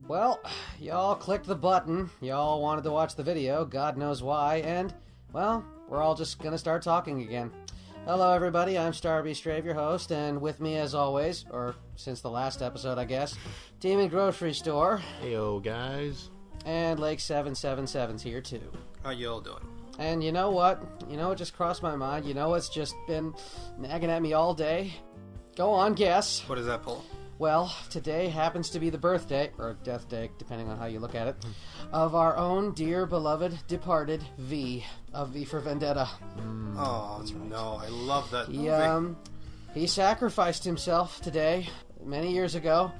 Well, y'all clicked the button, y'all wanted to watch the video, God knows why, and, well, we're all just gonna start talking again. Hello everybody, I'm Starbeastrave, your host, and with me as always, or since the last episode I guess, DemonGroceryStore. Heyo guys. And Lake777's here too. How y'all doing? And you know what? You know what just crossed my mind? You know what's just been nagging at me all day? Go on, guess. What is that, Paul? Well, today happens to be the birthday, or death day, depending on how you look at it, of our own dear, beloved, departed V, of V for Vendetta. Oh, right. No, I love that movie. He sacrificed himself today, many years ago,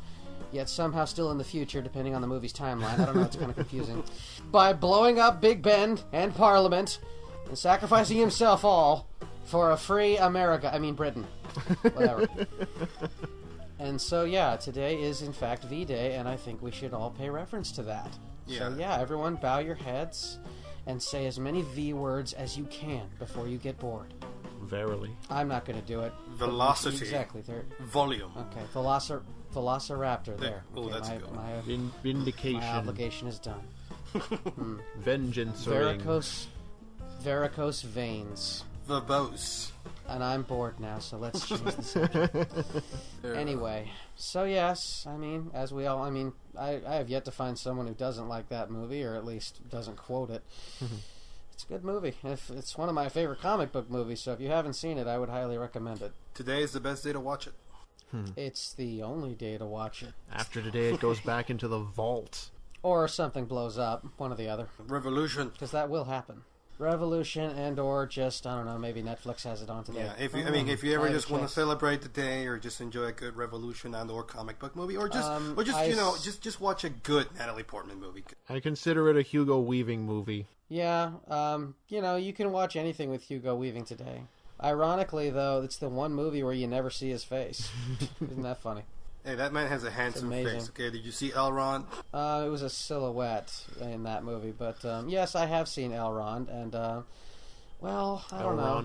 yet somehow still in the future, depending on the movie's timeline. I don't know, it's kind of confusing. By blowing up Big Ben and Parliament, and sacrificing himself all for a free America. I mean, Britain. Whatever. And so, yeah, today is, in fact, V-Day, and I think we should all pay reference to that. Yeah. So, yeah, everyone bow your heads and say as many V words as you can before you get bored. Verily. I'm not going to do it. Velocity. Exactly. Volume. Okay, Velociraptor there. Oh, okay, that's good. Vindication. My obligation is done. Vengeance. Varicose veins. Verbose. And I'm bored now, so let's change the subject. Anyway, so yes, I mean, as we all, I have yet to find someone who doesn't like that movie, or at least doesn't quote it. It's a good movie. It's one of my favorite comic book movies, so if you haven't seen it, I would highly recommend it. Today is the best day to watch it. It's the only day to watch it. After today, it goes back into the vault. Or something blows up, one or the other. Revolution. Because that will happen. Revolution and or just, I don't know, maybe Netflix has it on today. Yeah, if you ever just want to celebrate the day or just enjoy a good Revolution and or comic book movie or just watch a good Natalie Portman movie. I consider it a Hugo Weaving movie. Yeah, you can watch anything with Hugo Weaving today. Ironically, though, it's the one movie where you never see his face. Isn't that funny? Hey, that man has a handsome face. Okay, did you see Elrond? It was a silhouette in that movie, but yes, I have seen Elrond, and well, I don't know.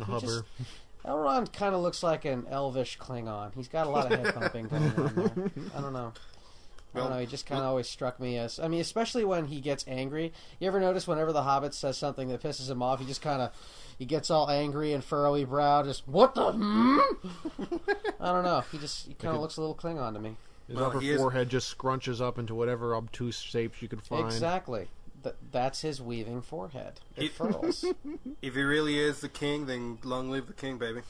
Elrond kind of looks like an elvish Klingon. He's got a lot of head pumping going on there. I don't know. He just kind of always struck me as... I mean, especially when he gets angry. You ever notice whenever the Hobbit says something that pisses him off, he just kind of... He gets all angry and furrowy brow, just, what the... I don't know. He kind of looks a little Klingon to me. His upper forehead just scrunches up into whatever obtuse shapes you could find. Exactly. That's his weaving forehead. It furls. If he really is the king, then long live the king, baby.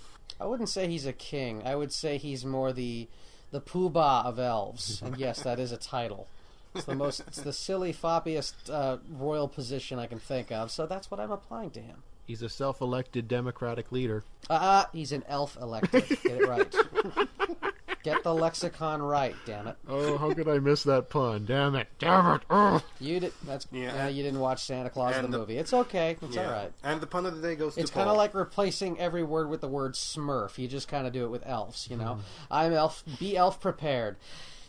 I wouldn't say he's a king. I would say he's more the poobah of elves. And yes, that is a title. It's the silly, foppiest royal position I can think of, so that's what I'm applying to him. He's a self-elected democratic leader. He's an elf elected. Get it right. Get the lexicon right, damn it. Oh, how could I miss that pun? Damn it. Damn it. Oh. You didn't watch Santa Claus the movie. It's okay. It's all right. And the pun of the day goes to It's kind of like replacing every word with the word smurf. You just kind of do it with elves, you know. I'm elf. Be elf prepared.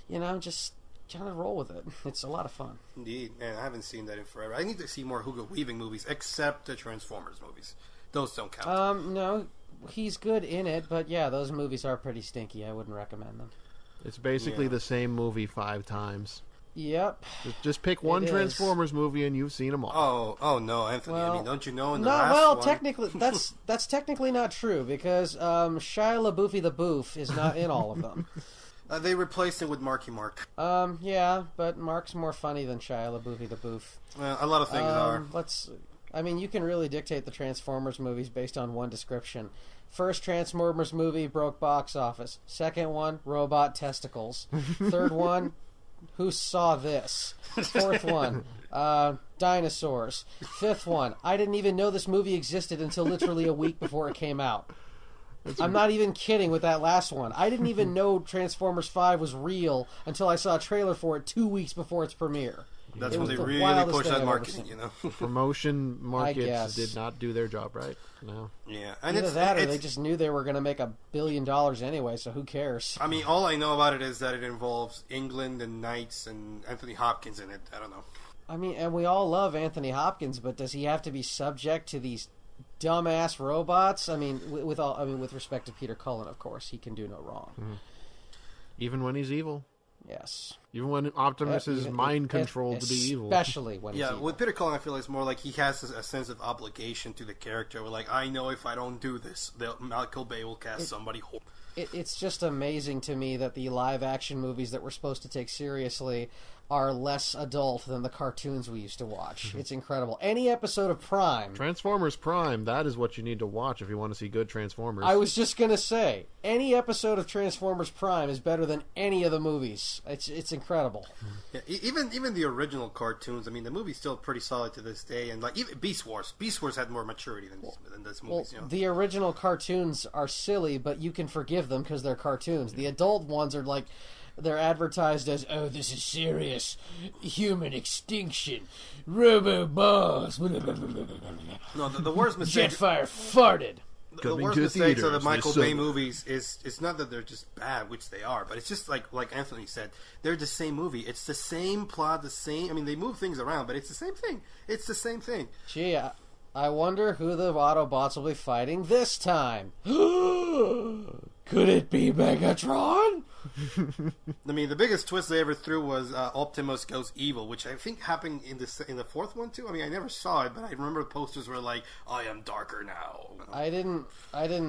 Just kind of roll with it. It's a lot of fun. Indeed. Man, I haven't seen that in forever. I need to see more Hugo Weaving movies, except the Transformers movies. Those don't count. No, he's good in it, but yeah, those movies are pretty stinky. I wouldn't recommend them. It's basically the same movie 5 times. Yep. Just pick one Transformers movie and you've seen them all. Oh no, Anthony. Well, don't you know in the last one... technically, that's technically not true, because Shia LaBeouf the Boof is not in all of them. They replaced it with Marky Mark. Yeah, but Mark's more funny than Shia LaBeouf the Boof. Well, a lot of things are. You can really dictate the Transformers movies based on one description. First Transformers movie broke box office. Second one, robot testicles. Third one, who saw this? Fourth one, dinosaurs. Fifth one, I didn't even know this movie existed until literally a week before it came out. I'm not even kidding with that last one. I didn't even know Transformers 5 was real until I saw a trailer for it 2 weeks before its premiere. That's when they really pushed that marketing, Promotion markets did not do their job right. No. Yeah. And either that or they just knew they were going to make $1 billion anyway, so who cares? I mean, all I know about it is that it involves England and Knights and Anthony Hopkins in it. I don't know. I mean, and we all love Anthony Hopkins, but does he have to be subject to these dumbass robots? I mean, with respect to Peter Cullen, of course, he can do no wrong. Even when he's evil. Yes. Even when Optimus is mind controlled to be evil. Especially when he's evil. With Peter Cullen, I feel like it's more like he has a sense of obligation to the character. Where, like, I know if I don't do this, Michael Bay will cast somebody horrible. It's just amazing to me that the live-action movies that we're supposed to take seriously are less adult than the cartoons we used to watch. It's incredible. Any episode of Prime... Transformers Prime, that is what you need to watch if you want to see good Transformers. I was just going to say, any episode of Transformers Prime is better than any of the movies. It's incredible. Yeah, even the original cartoons, I mean, the movie's still pretty solid to this day. And, like, even Beast Wars had more maturity than this movie. Well, the original cartoons are silly, but you can forgive them because they're cartoons. The adult ones are like... They're advertised as, oh, this is serious. Human extinction. Robo-boss. No, the worst mistake... Jetfire farted. The worst mistakes of the Michael Bay movies is it's not that they're just bad, which they are, but it's just like Anthony said, they're the same movie. It's the same plot, I mean, they move things around, but it's the same thing. It's the same thing. Gee, I wonder who the Autobots will be fighting this time. Could it be Megatron? I mean, the biggest twist they ever threw was Optimus goes evil, which I think happened in the fourth one too. I mean, I never saw it, but I remember the posters were like, "I am darker now." I didn't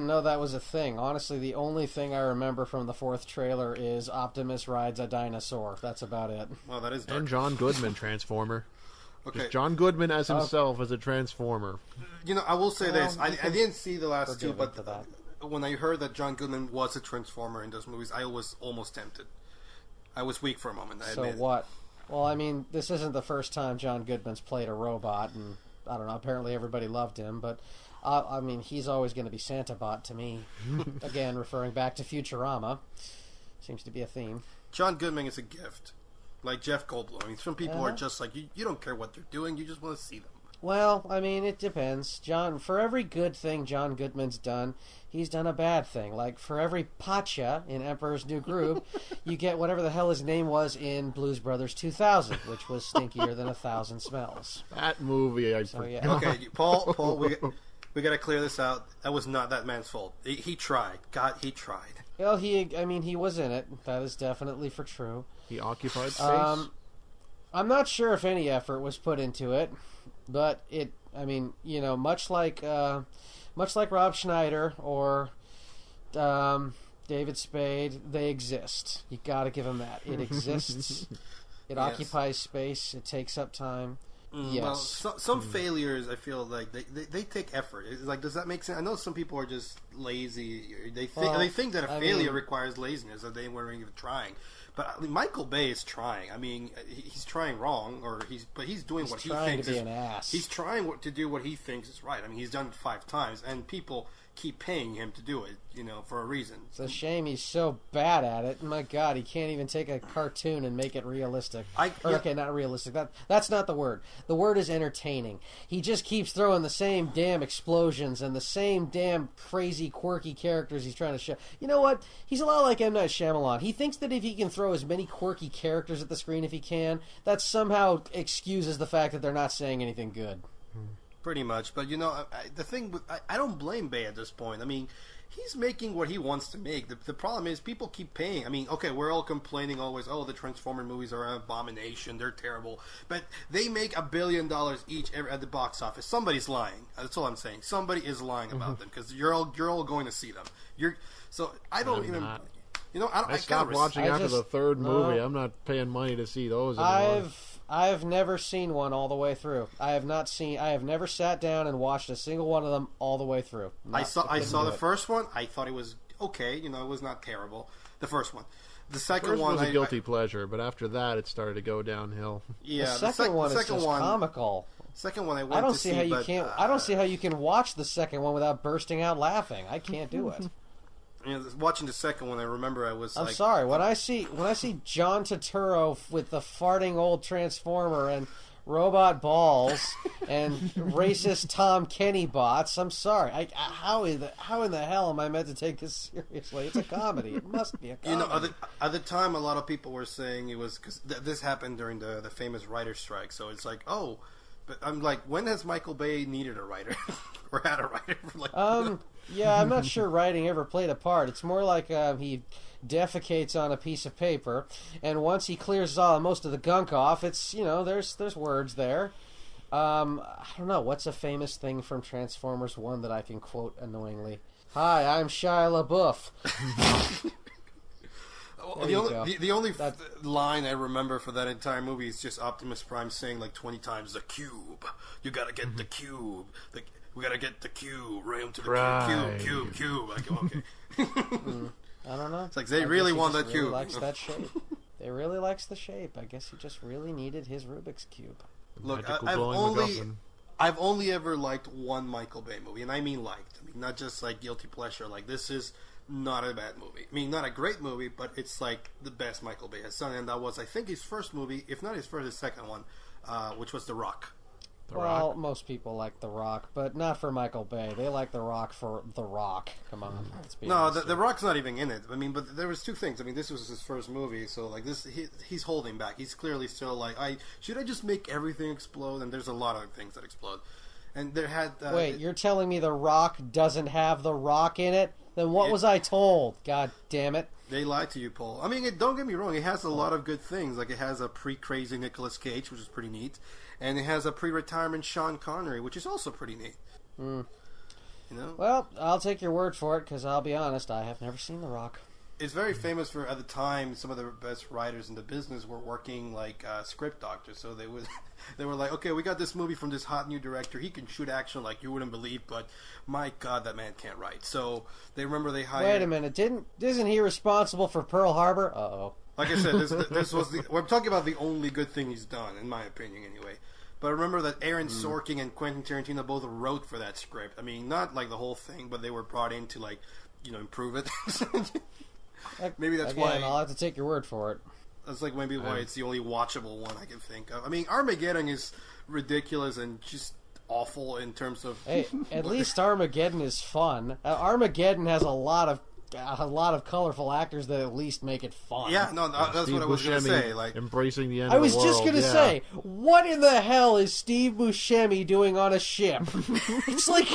know that was a thing. Honestly, the only thing I remember from the fourth trailer is Optimus rides a dinosaur. That's about it. Well, that is dark. And John Goodman Transformer. Okay. Just John Goodman as himself as a Transformer. You know, I will say this: I didn't see the last two, but that. When I heard that John Goodman was a Transformer in those movies, I was almost tempted. I was weak for a moment. So what? Well, I mean, this isn't the first time John Goodman's played a robot, and I don't know. Apparently, everybody loved him, but I mean, he's always going to be Santabot to me. Again, referring back to Futurama, seems to be a theme. John Goodman is a gift, like Jeff Goldblum. I mean, some people are just like you don't care what they're doing; you just want to see them. Well, I mean, it depends. For every good thing John Goodman's done, he's done a bad thing. Like, for every Pacha in Emperor's New Groove, you get whatever the hell his name was in Blues Brothers 2000, which was stinkier than 1,000 smells. That movie, yeah. Okay, Paul, we got to clear this out. That was not that man's fault. He tried. God, he tried. Well, he was in it. That is definitely for true. He occupied space. I'm not sure if any effort was put into it. But much like Rob Schneider or David Spade, they exist. You got to give them that. It exists. It occupies space. It takes up time. Yes. Well, some failures, I feel like they take effort. It's like, does that make sense? I know some people are just lazy. They think that a failure requires laziness, that they weren't even trying. But I mean, Michael Bay is trying. I mean, he's trying wrong, but he's doing what he thinks is. An ass. He's trying to do what he thinks is right. I mean, he's done it 5 times, and people keep paying him to do it, for a reason. It's a shame he's so bad at it. My God, he can't even take a cartoon and make it realistic. Okay, not realistic. That's not the word. The word is entertaining. He just keeps throwing the same damn explosions and the same damn crazy, quirky characters he's trying to show. You know what? He's a lot like M. Night Shyamalan. He thinks that if he can throw as many quirky characters at the screen if he can, that somehow excuses the fact that they're not saying anything good. Pretty much, but the thing I don't blame Bay at this point. I mean, he's making what he wants to make. The problem is people keep paying. I mean, okay, we're all complaining always, oh, the Transformer movies are an abomination, they're terrible, but they make $1 billion each at the box office. Somebody's lying. That's all I'm saying. Somebody is lying about them because you're all going to see them. I stopped watching after the third movie. I'm not paying money to see those anymore. I've never seen one all the way through. I have never sat down and watched a single one of them all the way through. I saw the first one. I thought it was okay. It was not terrible. The first one. The second one was a guilty pleasure, but after that, it started to go downhill. Yeah, the second one is just comical. Second one I don't see how you can watch the second one without bursting out laughing. I can't do it. Watching the second one, I remember I was. I'm sorry. When I see John Turturro with the farting old Transformer and robot balls and racist Tom Kenny bots, I'm sorry. How in the hell am I meant to take this seriously? It's a comedy. It must be a comedy. At the time, a lot of people were saying it was because this happened during the famous writer's strike. So it's like, oh. But I'm like, when has Michael Bay needed a writer or had a writer? Yeah, I'm not sure writing ever played a part. It's more like he defecates on a piece of paper, and once he clears most of the gunk off, it's, there's words there. I don't know, what's a famous thing from Transformers 1 that I can quote annoyingly? Hi, I'm Shia LaBeouf. The only line I remember for that entire movie is just Optimus Prime saying like 20 times, the cube. You gotta get the cube. We gotta get the cube. Ram to the cube. Like, okay. I don't know. It's like they really want that cube. Likes that shape. They really likes the shape. I guess he just really needed his Rubik's Cube. Look, I've only ever liked one Michael Bay movie, and I mean liked. I mean, not just like guilty pleasure. Like, this is not a bad movie. I mean, not a great movie, but it's like the best Michael Bay has done, and that was, I think, his first movie, if not his first, his second one, which was The Rock. Most people like The Rock, but not for Michael Bay. They like The Rock for The Rock. Come on. No, the Rock's not even in it. I mean, but there was two things. I mean, this was his first movie, so like this, he's holding back. He's clearly still like, should I just make everything explode? And there's a lot of things that explode. And there had... Wait, you're telling me The Rock doesn't have The Rock in it? Then what was I told? God damn it. They lied to you, Paul. I mean, don't get me wrong. It has a lot of good things. Like, it has a pre-crazy Nicolas Cage, which is pretty neat. And it has a pre-retirement Sean Connery, which is also pretty neat. You know? Well, I'll take your word for it, because I'll be honest, I have never seen The Rock. It's very famous for, at the time, some of the best writers in the business were working like script doctors. So they were like, okay, we got this movie from this hot new director. He can shoot action like you wouldn't believe, but my God, that man can't write. So they hired... Wait a minute, isn't he responsible for Pearl Harbor? Uh-oh. Like I said, this was we're talking about the only good thing he's done, in my opinion, anyway. But remember that Aaron Sorkin and Quentin Tarantino both wrote for that script. I mean, not like the whole thing, but they were brought in to, like, improve it. Maybe that's why... I'll have to take your word for it. That's like maybe why it's the only watchable one I can think of. I mean, Armageddon is ridiculous and just awful in terms of... Hey, at least Armageddon is fun. Armageddon has a lot of colorful actors that at least make it fun. Yeah, no, that's Steve what I was going to say. Like, embracing the end I of the was world. just going to say, what in the hell is Steve Buscemi doing on a ship? It's like,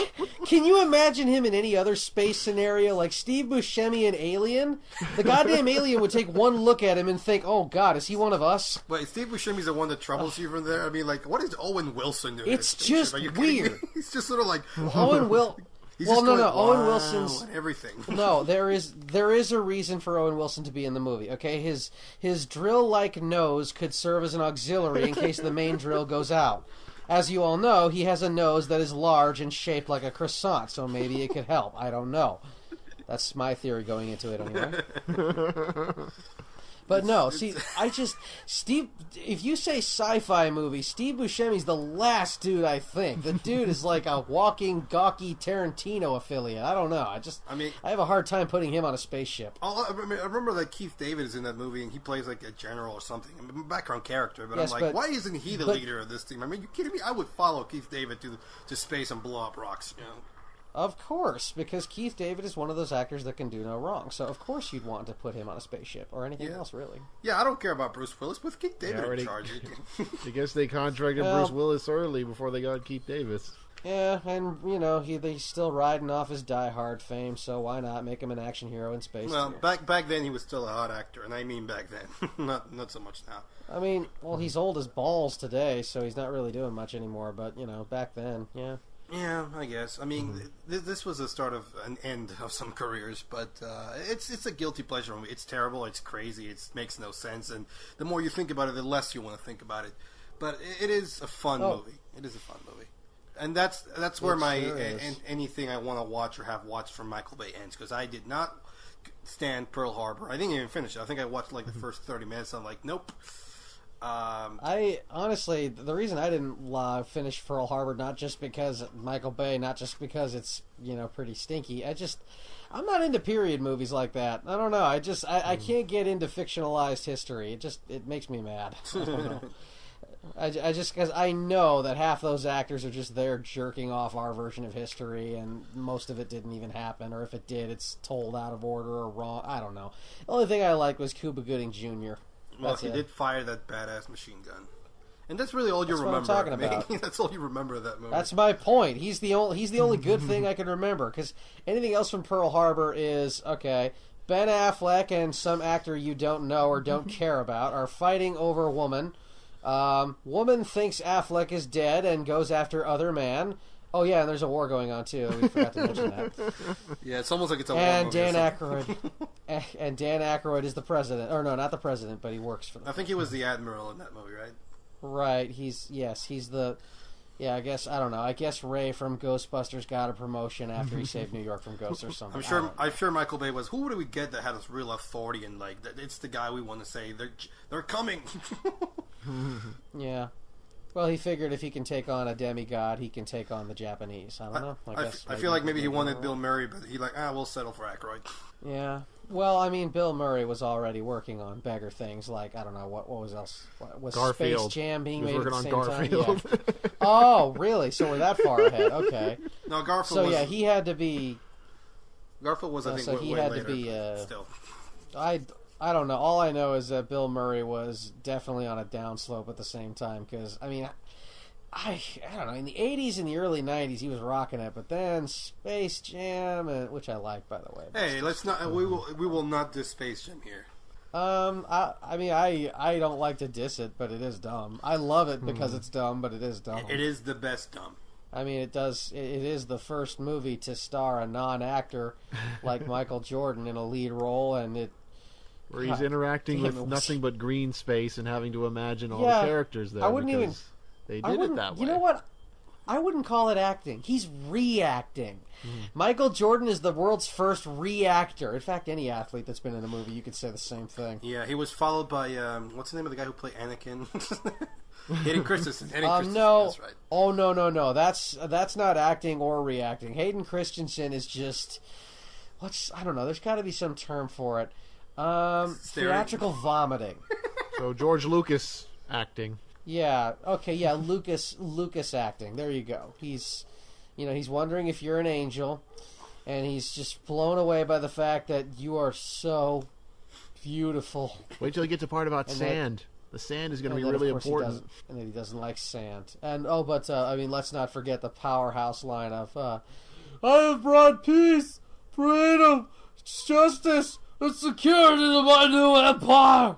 can you imagine him in any other space scenario? Like Steve Buscemi in Alien? The goddamn alien would take one look at him and think, oh God, is he one of us? Wait, Steve Buscemi's the one that troubles you from there? I mean, like, what is Owen Wilson doing? It's just weird. He's just sort of like... Owen Wilson... Owen Wilson's and everything. No, there is a reason for Owen Wilson to be in the movie. Okay, his drill-like nose could serve as an auxiliary in case the main drill goes out. As you all know, he has a nose that is large and shaped like a croissant, so maybe it could help. I don't know. That's my theory going into it anyway. But no, see, Steve, if you say sci-fi movie, Steve Buscemi's the last dude I think. The dude is like a walking, gawky Tarantino affiliate. I don't know. I have a hard time putting him on a spaceship. I remember that Keith David is in that movie and he plays like a general or something, a background character, but yes, I'm like, why isn't he the leader of this team? I mean, you kidding me? I would follow Keith David to space and blow up rocks, you know? Of course, because Keith David is one of those actors that can do no wrong. So of course you'd want to put him on a spaceship or anything else, really. Yeah, I don't care about Bruce Willis. Put Keith David in charge. I guess they contracted Bruce Willis early before they got Keith Davis. Yeah, and he's still riding off his Die Hard fame, so why not make him an action hero in space? Well, back then he was still a hot actor, and I mean back then, not so much now. I mean, well, he's old as balls today, so he's not really doing much anymore. But back then, yeah. Yeah, I guess. I mean, this was the start of an end of some careers, but it's a guilty pleasure movie. It's terrible, it's crazy, it makes no sense, and the more you think about it, the less you want to think about it. But it is a fun movie. It is a fun movie. And that's where my anything I want to watch or have watched from Michael Bay ends, because I did not stand Pearl Harbor. I didn't even finish it. I think I watched like the first 30 minutes. I'm like, nope. I honestly, the reason I didn't finish Pearl Harbor, not just because Michael Bay, not just because it's pretty stinky. I'm not into period movies like that. I don't know. I can't get into fictionalized history. It makes me mad. I don't know. I just because I know that half those actors are just there jerking off our version of history, and most of it didn't even happen, or if it did, it's told out of order or wrong. I don't know. The only thing I liked was Cuba Gooding Jr. Well, he did fire that badass machine gun, and that's really all you remember. That's what I'm talking about. That's all you remember of that movie. That's my point. He's the only good thing I can remember, because anything else from Pearl Harbor is okay. Ben Affleck and some actor you don't know or don't care about are fighting over a woman. Woman thinks Affleck is dead and goes after other man. Oh yeah, and there's a war going on too. We forgot to mention that. Yeah, it's almost like it's a war and movie. Dan Aykroyd. And Dan Aykroyd is the president. Or no, not the president, but he works for them. I think he was the admiral in that movie, right? Right. He's the. Yeah, I guess I don't know. I guess Ray from Ghostbusters got a promotion after he saved New York from ghosts or something. I'm sure Michael Bay was. Who do we get that has real authority and like it's the guy we want to say they're coming. Yeah. Well, he figured if he can take on a demigod, he can take on the Japanese. I don't know. I feel like maybe he wanted Bill Murray, but he we'll settle for Aykroyd. Yeah. Well, I mean, Bill Murray was already working on bigger things, like I don't know what was else. Was Garfield. Space Jam being he was made at the working same on Garfield. time? Yeah. Oh, really? So we're that far ahead? Okay. No, Garfield. So yeah, he had to be. Garfield was I think so he way had later, to be. Still. I don't know. All I know is that Bill Murray was definitely on a downslope at the same time because I mean. I don't know. In the 80s and the early 90s, he was rocking it, but then Space Jam, which I like, by the way. Hey, let's not. We will not diss Space Jam here. I don't like to diss it, but it is dumb. I love it because it's dumb, but it is dumb. It is the best dumb. I mean, it is the first movie to star a non-actor like Michael Jordan in a lead role, and where he's interacting with nothing but green space and having to imagine all the characters there. I wouldn't even. They did it that way. You know what? I wouldn't call it acting. He's reacting. Michael Jordan is the world's first reactor. In fact, any athlete that's been in a movie, you could say the same thing. Yeah, he was followed by what's the name of the guy who played Anakin? Hayden Christensen. No. That's right. Oh no. That's not acting or reacting. Hayden Christensen is just I don't know. There's got to be some term for it. Theatrical vomiting. So George Lucas acting. Yeah. Okay. Yeah. Lucas acting. There you go. He's wondering if you're an angel, and he's just blown away by the fact that you are so beautiful. Wait till you get to part about sand. The sand is going to be really important. And then he doesn't like sand. And let's not forget the powerhouse line of, "I have brought peace, freedom, justice, and security to my new empire."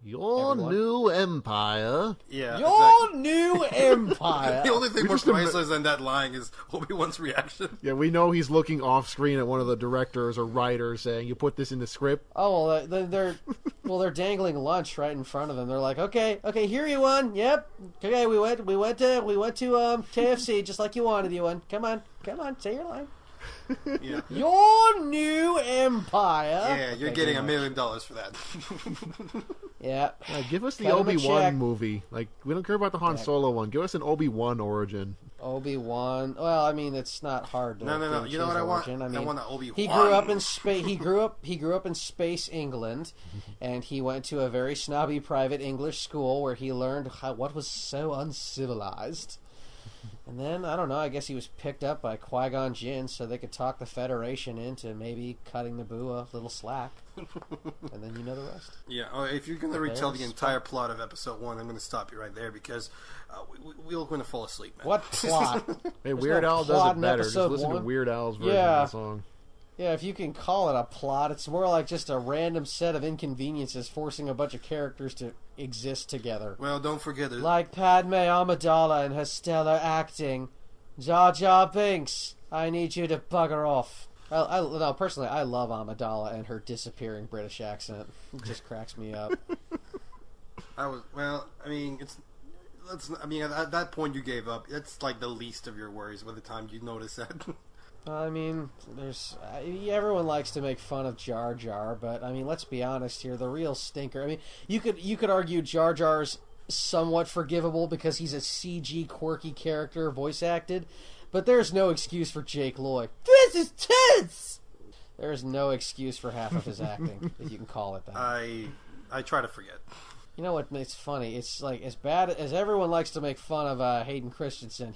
Your new empire. Yeah. Your new empire. The only thing more priceless than that line is Obi-Wan's reaction. Yeah, we know he's looking off screen at one of the directors or writers saying, "You put this in the script." Oh, well, they're dangling lunch right in front of them. They're like, okay, here you one. Yep. Okay, we went to KFC just like you wanted, you one. Come on, say your line. Yeah. Your new empire. Yeah, you're getting $1 million for that. Yeah. Give us the Obi-Wan movie. Like, we don't care about the Han Solo one. Give us an Obi-Wan origin. Obi-Wan. Well, I mean, it's not hard to. No. You know what I want? I mean, I want an Obi-Wan. He grew up in space. He grew up in space England, and he went to a very snobby private English school where he learned what was so uncivilized. And then, I don't know, I guess he was picked up by Qui-Gon Jinn so they could talk the Federation into maybe cutting Naboo a little slack. And then you know the rest. Yeah, if you're going to retell the entire plot of Episode 1, I'm going to stop you right there because we're going to fall asleep, man. What plot? Hey, Weird Al does it better. Just listen to Weird Al's version of the song. Yeah, if you can call it a plot, it's more like just a random set of inconveniences forcing a bunch of characters to exist together. Well, don't forget it. Like Padme Amidala and her stellar acting. Jar Jar Binks, I need you to bugger off. Personally, I love Amidala and her disappearing British accent. It just cracks me up. At that point you gave up. That's like the least of your worries by the time you notice that. I mean, everyone likes to make fun of Jar Jar, but I mean, let's be honest here. The real stinker. I mean, you could argue Jar Jar's somewhat forgivable because he's a CG quirky character, voice acted, but there's no excuse for Jake Lloyd. This is tense. There's no excuse for half of his acting, if you can call it that. I try to forget. You know what? It's funny. It's like as bad as everyone likes to make fun of Hayden Christensen.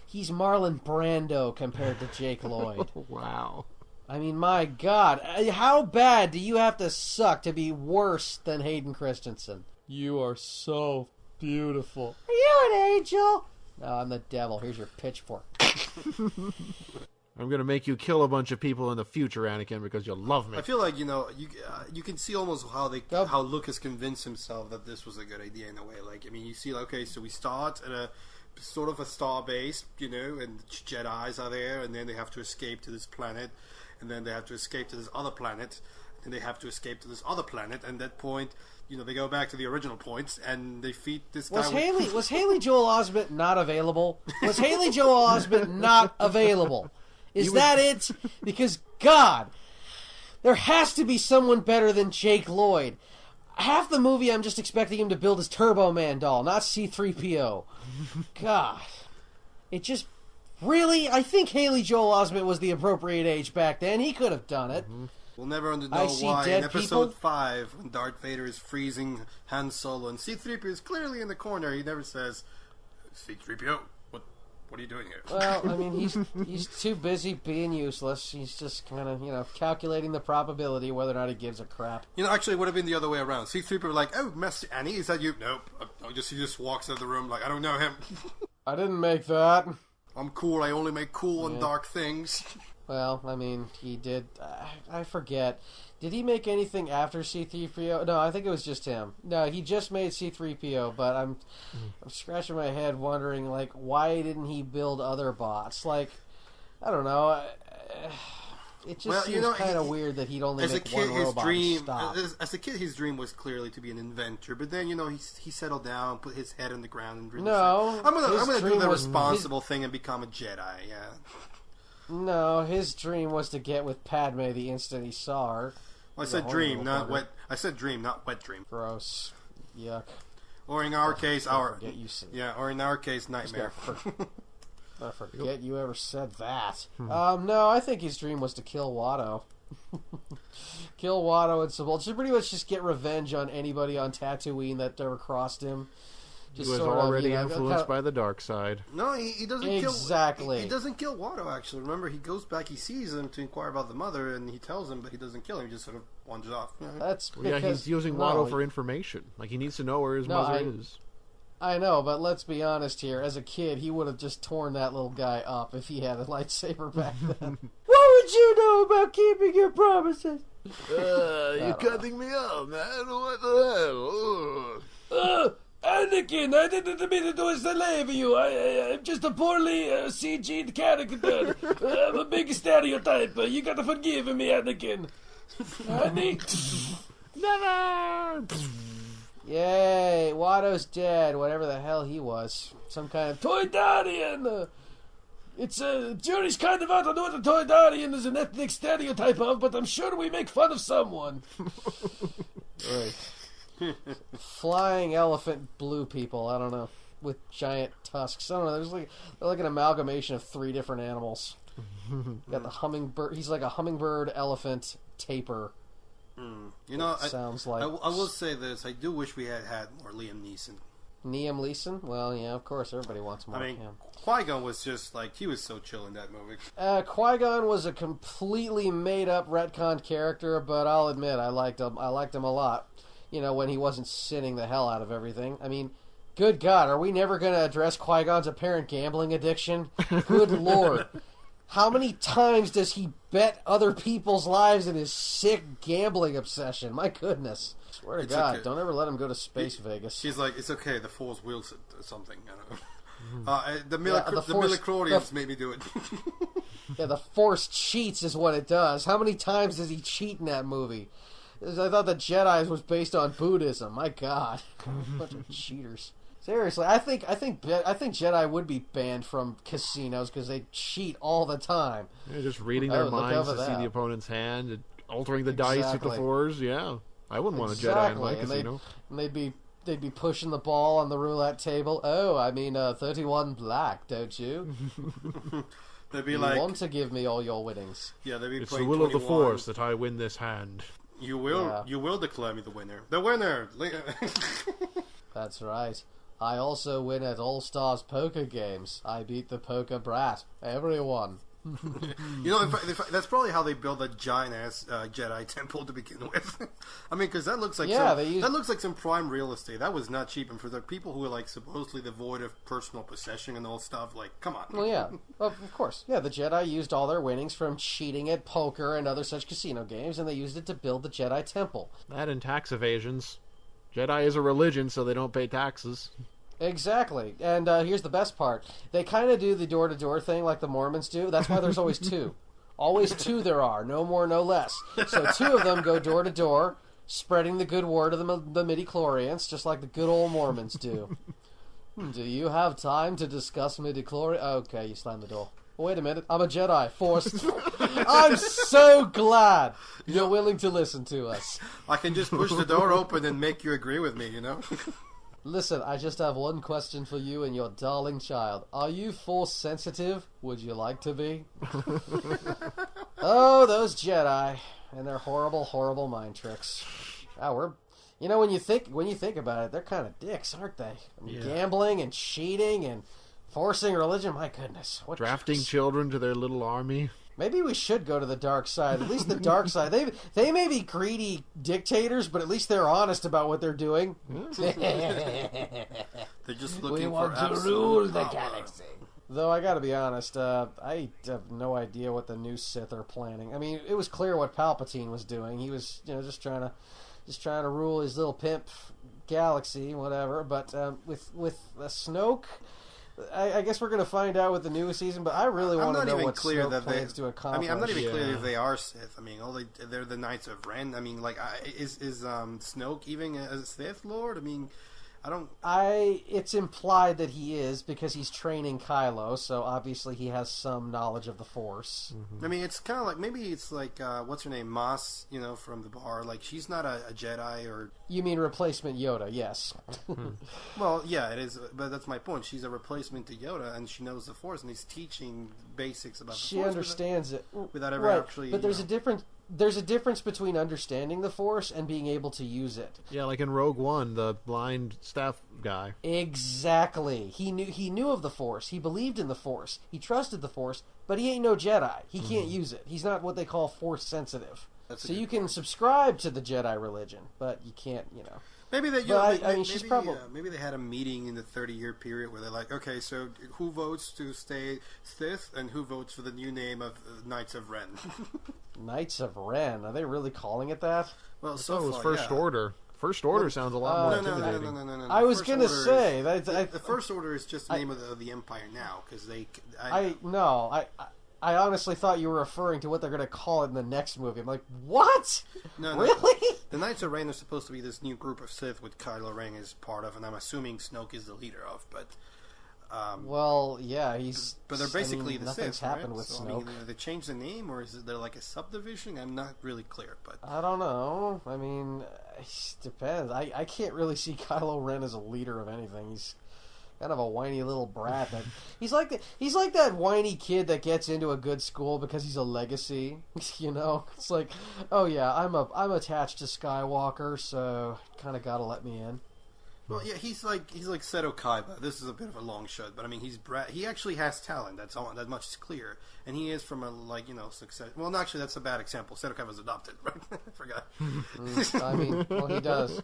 He's Marlon Brando compared to Jake Lloyd. Wow. I mean, my God. How bad do you have to suck to be worse than Hayden Christensen? You are so beautiful. Are you an angel? No, I'm the devil. Here's your pitchfork. I'm going to make you kill a bunch of people in the future, Anakin, because you love me. I feel like, you can see almost how Lucas convinced himself that this was a good idea in a way. Like, I mean, you see, okay, so we start at a sort of a star base, and Jedis are there, and then they have to escape to this planet, and then they have to escape to this other planet, and they have to escape to this other planet, and at that point, they go back to the original points, and they feed this guy. Was Haley Joel Osment not available? Was Haley Joel Osment not available? Is that it? Because, God, there has to be someone better than Jake Lloyd. Half the movie I'm just expecting him to build his Turbo Man doll, not C-3PO. God. It just... Really? I think Haley Joel Osment was the appropriate age back then. He could have done it. Mm-hmm. We'll never know why in Episode 5, when Darth Vader is freezing Han Solo, and C-3PO is clearly in the corner, he never says, C-3PO, what are you doing here? Well, I mean, he's too busy being useless. He's just kind of, calculating the probability whether or not he gives a crap. Actually, it would have been the other way around. C-3PO were like, oh, Master Annie, is that you? Nope. He just walks out of the room like, I don't know him. I didn't make that. I'm cool. I only make cool and dark things. Well, I mean, he did... I forget. Did he make anything after C-3PO? No, I think it was just him. No, he just made C-3PO, but I'm scratching my head wondering, why didn't he build other bots? I don't know. It just seems kind of weird that he'd only make one robot and stop. As a kid, his dream was clearly to be an inventor, but then, he settled down, put his head on the ground, and really said, I'm gonna do the responsible thing and become a Jedi, yeah. No, his dream was to get with Padme the instant he saw her. Well, I said dream, not wet. I said dream, not wet dream. Gross. Yuck. Or in our case, or in our case, nightmare. I forget you ever said that. No, I think his dream was to kill Watto. Kill Watto and Sabal. Just pretty much just get revenge on anybody on Tatooine that ever crossed him. He was already influenced by the dark side. No, he doesn't exactly. He doesn't kill Watto, actually. Remember, he goes back, he sees him to inquire about the mother, and he tells him, but he doesn't kill him. He just sort of wanders off. That's because... Yeah, he's using Watto for information. He needs to know where his mother is. I know, but let's be honest here. As a kid, he would have just torn that little guy up if he had a lightsaber back then. What would you know about keeping your promises? You're cutting me off, man. What the hell? Anakin, I didn't mean to enslave you. I'm just a poorly CG'd character. I'm a big stereotype. You gotta forgive me, Anakin. Honey? Never! Yay, Watto's dead, whatever the hell he was. Some kind of Toydarian. It's jury's kind of out to know what a Toydarian is an ethnic stereotype of, but I'm sure we make fun of someone. Right. Flying elephant blue people, I don't know, with giant tusks. I don't know, they're like an amalgamation of 3 different animals. Got the hummingbird, he's like a hummingbird elephant tapir. Sounds like... I will say this, I do wish we had more Liam Neeson. Liam Neeson? Well, yeah, of course, everybody wants more. I mean, Qui-Gon was just he was so chill in that movie. Qui-Gon was a completely made-up retcon character, but I'll admit, I liked him a lot. When he wasn't sinning the hell out of everything. I mean, good God, are we never going to address Qui-Gon's apparent gambling addiction? Good Lord. How many times does he bet other people's lives in his sick gambling obsession? My goodness. Swear to God, don't ever let him go to Space Vegas. She's like, it's okay, the Force wills it or something. I don't know. The midichlorians made me do it. Yeah, the Force cheats is what it does. How many times does he cheat in that movie? I thought the Jedi was based on Buddhism. My God, bunch of cheaters. Seriously, I think Jedi would be banned from casinos because they cheat all the time. Yeah, just reading their minds to see the opponent's hand, and altering the dice with the Force. Yeah, I wouldn't want a Jedi in my casino. And they'd be pushing the ball on the roulette table. Oh, I mean 31 black, don't you? They'd be you want to give me all your winnings. Yeah, they'd be it's playing the will 21. of the Force that I win this hand. You will declare me the winner. The winner! That's right. I also win at All-Stars poker games. I beat the poker brat. Everyone. You know, in fact, that's probably how they build a giant ass Jedi temple to begin with. I mean, because that looks like that looks like some prime real estate. That was not cheap, and for the people who are like supposedly devoid of personal possession and all stuff, like, come on. Well, yeah, of course, yeah. The Jedi used all their winnings from cheating at poker and other such casino games, and they used it to build the Jedi temple. That and tax evasions. Jedi is a religion, so they don't pay taxes. Exactly. And here's the best part. They kind of do the door-to-door thing like the Mormons do. That's why there's always two. Always two there are. No more, no less. So two of them go door-to-door, spreading the good word of the midi-chlorians, just like the good old Mormons do. Do you have time to discuss midi-chlorians? Okay, you slam the door. Wait a minute. I'm a Jedi. Forced. I'm so glad you're willing to listen to us. I can just push the door open and make you agree with me, you know? Listen, I just have one question for you and your darling child. Are you Force sensitive? Would you like to be? Oh, those Jedi and their horrible, horrible mind tricks. You know, when you think about it, they're kind of dicks, aren't they? I mean, gambling and cheating and forcing religion. My goodness, what drafting jerks. Children to their little army. Maybe we should go to the dark side. At least the dark side. They may be greedy dictators, but at least they're honest about what they're doing. They're just looking we want to rule the galaxy. Though I gotta be honest, I have no idea what the new Sith are planning. I mean, it was clear what Palpatine was doing. He was, just trying to rule his little pimp galaxy, whatever. But with Snoke. I guess we're going to find out with the newest season, but I really want to know what Snoke plans to accomplish. I mean, I'm not even clear if they are Sith. I mean, they're the Knights of Ren. I mean, like, is Snoke even a Sith Lord? I mean, I don't... It's implied that he is because he's training Kylo, so obviously he has some knowledge of the Force. Mm-hmm. I mean, it's kind of like, maybe it's like, what's her name, Moss, from the bar. Like, she's not a Jedi or... You mean replacement Yoda, yes. Well, yeah, it is, but that's my point. She's a replacement to Yoda, and she knows the Force, and he's teaching basics about the Force. She understands it. Without ever actually... But there's a difference... There's a difference between understanding the Force and being able to use it. Yeah, like in Rogue One, the blind staff guy. Exactly. He knew of the Force. He believed in the Force. He trusted the Force, but he ain't no Jedi. He can't use it. He's not what they call Force sensitive. So you can subscribe to the Jedi religion, but you can't, Maybe they, maybe they had a meeting in the 30-year period where they're like, okay, so who votes to stay Sith and who votes for the new name of Knights of Ren? Knights of Ren? Are they really calling it that? Well, so it was First Order. First Order sounds a lot more intimidating. No. I was going to say the First Order is just the name of the Empire now because I honestly thought you were referring to what they're going to call it in the next movie. I'm like, what? No. Really? The Knights of Ren are supposed to be this new group of Sith with Kylo Ren as part of, and I'm assuming Snoke is the leader of, but... well, yeah, he's... But they're basically the nothing's Sith, happened right? with so, Snoke. I mean, they changed the name, or is there like a subdivision? I'm not really clear, but... I don't know. I mean, it depends. I can't really see Kylo Ren as a leader of anything. He's... kind of a whiny little brat. He's like that whiny kid that gets into a good school because he's a legacy. It's like, oh yeah, I'm attached to Skywalker, so kind of gotta let me in. Well, yeah, he's like Seto Kaiba. This is a bit of a long shot, but I mean, he actually has talent. That much is clear, and he is from a success. Well, no, actually, that's a bad example. Seto Kaiba's adopted, right? I forgot. I mean, well, he does.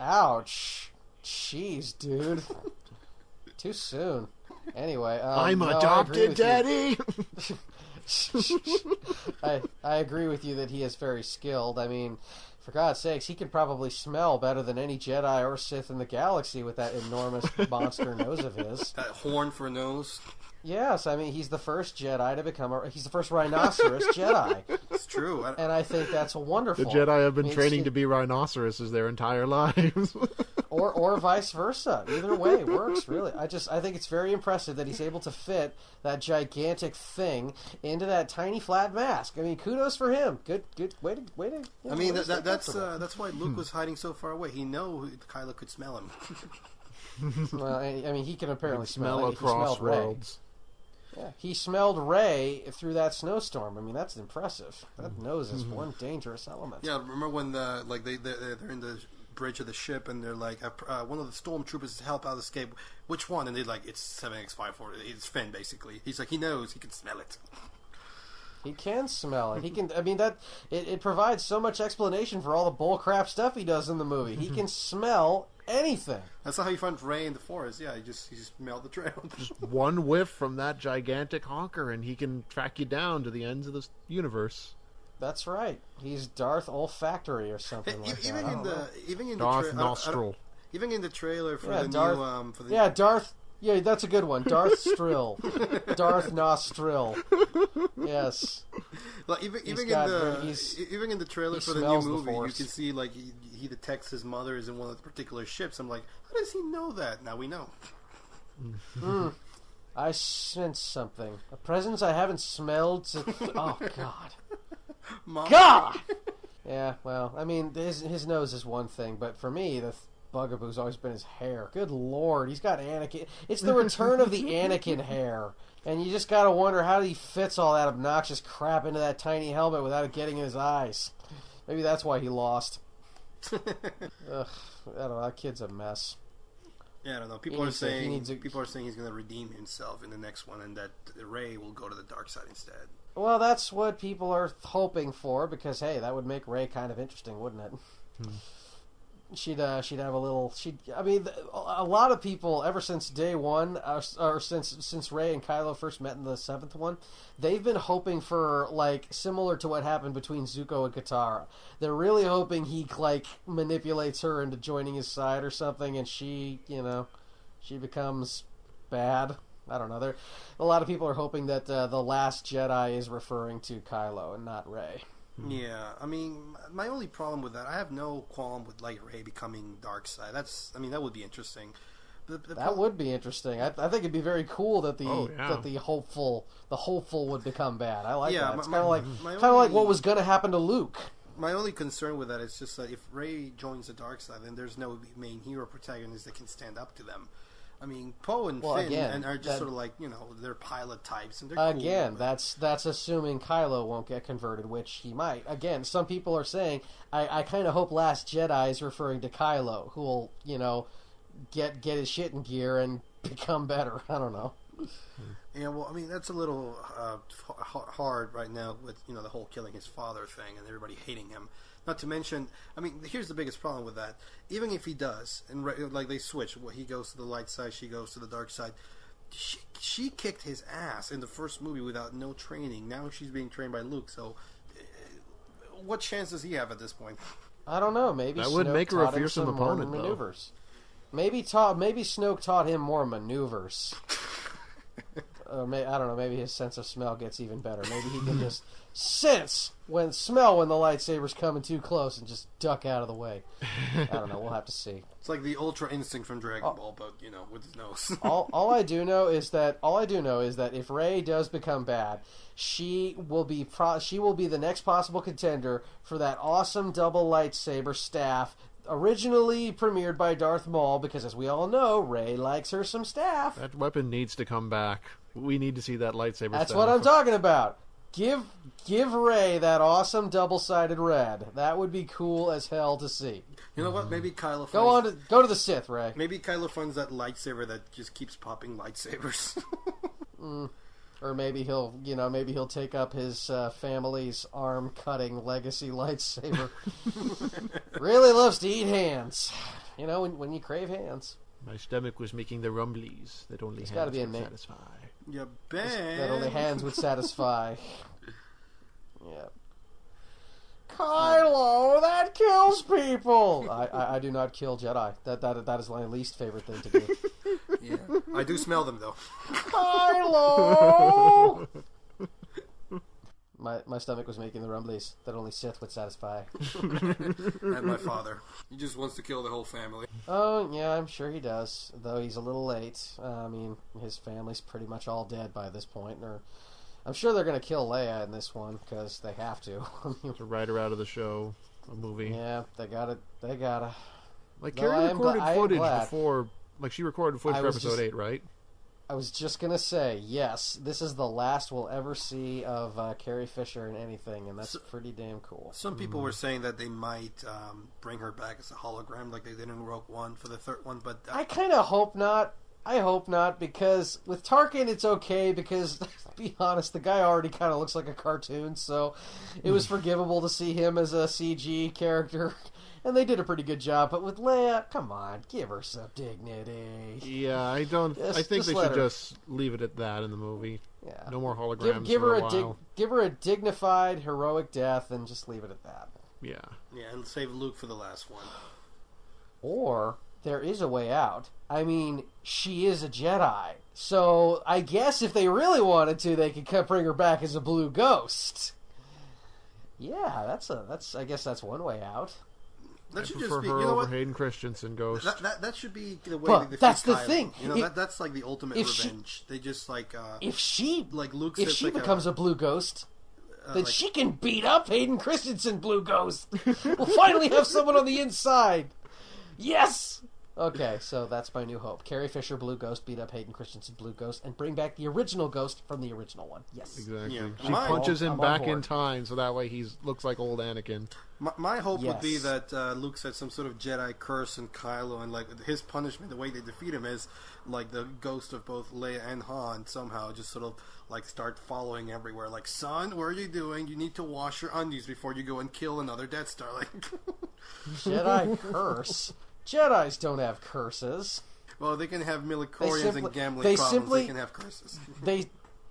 Ouch. Jeez, dude. Too soon. Anyway, I'm adopted, Daddy. I agree with you that he is very skilled. I mean, for God's sakes, he can probably smell better than any Jedi or Sith in the galaxy with that enormous monster nose of his. That horn for a nose. Yes, I mean, he's the first Jedi to become he's the first rhinoceros Jedi. It's true. And I think that's wonderful. The Jedi have been training to be rhinoceroses their entire lives. or vice versa. Either way works, really. I think it's very impressive that he's able to fit that gigantic thing into that tiny flat mask. I mean, kudos for him. Good way to I mean, that's why Luke was hiding so far away. He knew Kylo could smell him. Well, I mean, he can apparently smell across worlds. Yeah, he smelled Rey through that snowstorm. I mean, that's impressive. That nose is one dangerous element. Yeah, remember when they're in the bridge of the ship and they're like, one of the stormtroopers to help out escape. Which one? And they're like, it's 7X54. It's Finn, basically. He's like, he knows. He can smell it. He can smell it. He can. I mean, it provides so much explanation for all the bullcrap stuff he does in the movie. He can smell anything. That's how you find Rey in the forest. Yeah, he just smelled the trail. Just one whiff from that gigantic honker, and he can track you down to the ends of the universe. That's right. He's Darth Olfactory or something like that. Even in Darth Nostril. Even in the trailer for Darth, new Darth. Yeah, that's a good one. Darth Strill. Darth Nostril. Yes. Like even in the trailer for the new movie, you can see like he detects his mother is in one of the particular ships. I'm like, how does he know that? Now we know. I sense something. A presence I haven't smelled. Oh God. Mom. God. Yeah. Well, I mean, his nose is one thing, but for me, the bugaboo's always been his hair. Good Lord, he's got Anakin. It's the return of the Anakin hair, and you just gotta wonder how he fits all that obnoxious crap into that tiny helmet without it getting in his eyes. Maybe that's why he lost. Ugh, I don't know. That kid's a mess. Yeah, I don't know. People are saying he's going to redeem himself in the next one, and that Rey will go to the dark side instead. Well, that's what people are hoping for, because hey, that would make Rey kind of interesting, wouldn't it? She'd have a little. I mean, a lot of people ever since day one, or since Rey and Kylo first met in the 7th one, they've been hoping for like similar to what happened between Zuko and Katara. They're really hoping he like manipulates her into joining his side or something, and she becomes bad. I don't know. A lot of people are hoping that the Last Jedi is referring to Kylo and not Rey. Yeah, I mean, my only problem with that, I have no qualm with like Rey becoming dark side. That would be interesting. That would be interesting. I think it'd be very cool that the hopeful would become bad. I like that. It's kind of like what was going to happen to Luke. My only concern with that is just that if Rey joins the dark side, then there's no main hero protagonist that can stand up to them. I mean, Poe and Finn are just sort of like, they're pilot types, and they're cool. Again, that's assuming Kylo won't get converted, which he might. Again, some people are saying, I kind of hope Last Jedi is referring to Kylo, who will, get his shit in gear and become better. I don't know. Yeah, well, I mean, that's a little hard right now with, the whole killing his father thing and everybody hating him. Not to mention, I mean, here's the biggest problem with that. Even if he does, and like they switch, he goes to the light side, she goes to the dark side. She kicked his ass in the first movie without no training. Now she's being trained by Luke. So, what chance does he have at this point? I don't know. Maybe that would make her a fearsome opponent, maneuvers. Maybe Snoke taught him more maneuvers. I don't know. Maybe his sense of smell gets even better. Maybe he can just smell when the lightsaber's coming too close and just duck out of the way. I don't know. We'll have to see. It's like the Ultra Instinct from Dragon Ball, but with his nose. all I do know is that if Rey does become bad, she will be the next possible contender for that awesome double lightsaber staff. Originally premiered by Darth Maul, because as we all know, Rey likes her some staff. That weapon needs to come back. We need to see that lightsaber That's staff. what I'm talking about. Give Rey that awesome double-sided red. That would be cool as hell to see. You know what? Maybe Kylo go to the Sith, Rey. Maybe Kylo finds that lightsaber that just keeps popping lightsabers. Or maybe he'll take up his family's arm-cutting legacy lightsaber. Really loves to eat hands. When you crave hands. My stomach was making the rumblies that only hands would satisfy. You bet. That only hands would satisfy. Yeah. Kylo, that kills people. I do not kill Jedi. That is my least favorite thing to do. Yeah, I do smell them though. Kylo. My stomach was making the rumblies that only Sith would satisfy. And my father. He just wants to kill the whole family. Oh, yeah, I'm sure he does. Though he's a little late. I mean, his family's pretty much all dead by this point. I'm sure they're going to kill Leia in this one, because they have to. To write her out of the show, a movie. Yeah, they gotta. Like, Carrie recorded footage before... Like, she recorded footage for Episode 8, right? I was just going to say, yes, this is the last we'll ever see of Carrie Fisher in anything, and that's pretty damn cool. Some people were saying that they might bring her back as a hologram like they did in Rogue One for the third one, but... I kind of hope not. I hope not, because with Tarkin it's okay, because, to be honest, the guy already kind of looks like a cartoon, so it was forgivable to see him as a CG character, and they did a pretty good job. But with Leia, come on, give her some dignity. Yeah, I think they should just leave it at that in the movie. Yeah. No more holograms give for her a while. Give her a dignified, heroic death, and just leave it at that. Yeah. Yeah, and save Luke for the last one. Or there is a way out. I mean, she is a Jedi. So I guess if they really wanted to, they could bring her back as a blue ghost. Yeah, I guess that's one way out. That should just prefer be, her you know over what? Hayden Christensen ghost. That should be the way Well, they defeat that's the Kylo. thing. You know, that's like the ultimate revenge. They just like if she becomes a blue ghost, then she can beat up Hayden Christensen blue ghost. We'll finally have someone on the inside. Yes. Okay, so that's my new hope. Carrie Fisher blue ghost beat up Hayden Christensen blue ghost and bring back the original ghost from the original one. Yes. Exactly. Yeah. She punches him back in time, so that way he looks like old Anakin. My hope would be that Luke said some sort of Jedi curse in Kylo, and like his punishment, the way they defeat him is like the ghost of both Leia and Han somehow just sort of like start following everywhere. Like, son, what are you doing? You need to wash your undies before you go and kill another Death Star. Like, Jedi curse. Jedis don't have curses. Well, they can have midichlorians and gambling problems. They can have curses.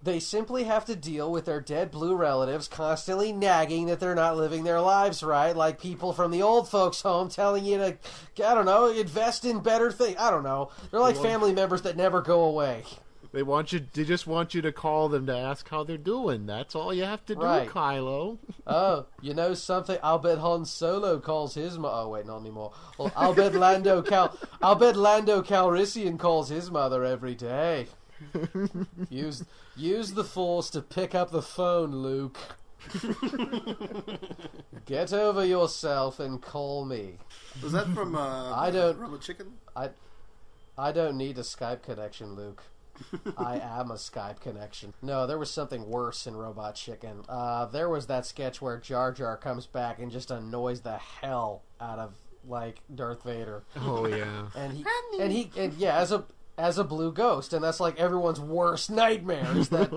They simply have to deal with their dead blue relatives constantly nagging that they're not living their lives right, like people from the old folks' home telling you to, I don't know, invest in better things. I don't know. They're like family members that never go away. They just want you to call them to ask how they're doing. That's all you have to do, Kylo. Oh, you know something? I'll bet Han Solo calls his mother. Oh wait, not anymore. Well, I'll bet Lando Calrissian calls his mother every day. Use the Force to pick up the phone, Luke. Get over yourself and call me. Was that from Robot Chicken? I don't need a Skype connection, Luke. I am a Skype connection. No, there was something worse in Robot Chicken. There was that sketch where Jar Jar comes back and just annoys the hell out of like Darth Vader. Oh yeah. And he as a blue ghost, and that's like everyone's worst nightmare is that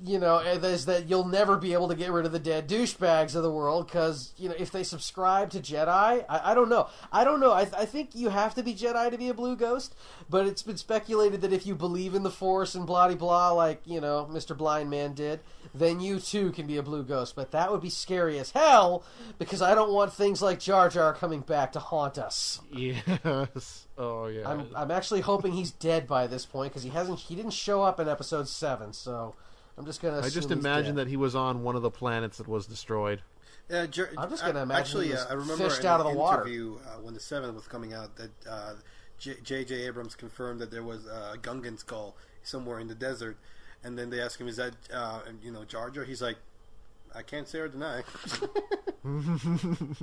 is that you'll never be able to get rid of the dead douchebags of the world because if they subscribe to Jedi, I don't know. I think you have to be Jedi to be a blue ghost, but it's been speculated that if you believe in the Force and blah blah like Mr. Blind Man did, then you too can be a blue ghost. But that would be scary as hell because I don't want things like Jar Jar coming back to haunt us. Yes. Oh yeah. I'm actually hoping he's dead by this point because he didn't show up in Episode 7, so I'm just gonna. I just imagine that he was on one of the planets that was destroyed. I'm just gonna imagine he was I remember fished out of the water. Interview when the 7th was coming out that J.J. Abrams confirmed that there was a Gungan skull somewhere in the desert, and then they asked him, "Is that Jar Jar?" He's like, "I can't say or deny."